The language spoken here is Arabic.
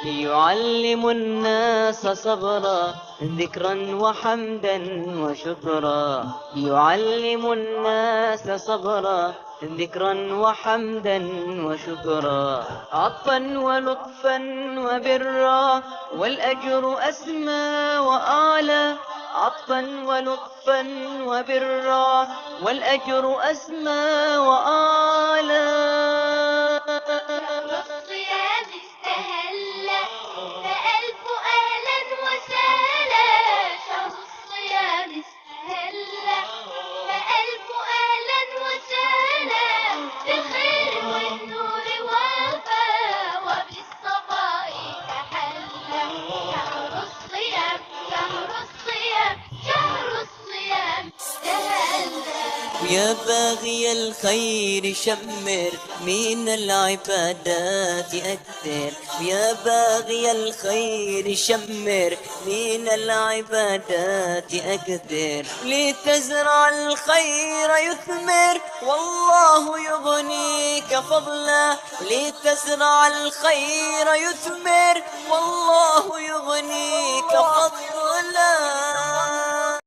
يعلم الناس صبرا ذكرا وحمدا وشكرا. يعلم الناس صبرا ذكرا وحمدا وشكرا. عطفا ولطفا وبرا والأجر أسمى وأعلى. عطفا ولطفا وبرا والأجر أسمى وأعلى. الصيام استهل فألف أهلا وسهلا. شهر الصيام استهل فألف أهلا وسهلا. بالخير والنور والوفاء وبالصفاء تحلى. شهر الصيام شهر الصيام شهر الصيام استهل. يا باغي الخير شمر من العبادات أكثر. يا باغي الخير شمر من العبادات أكثر. لتزرع الخير يثمر والله يغنيك فضلا. لتزرع الخير يثمر والله يغنيك فضلا.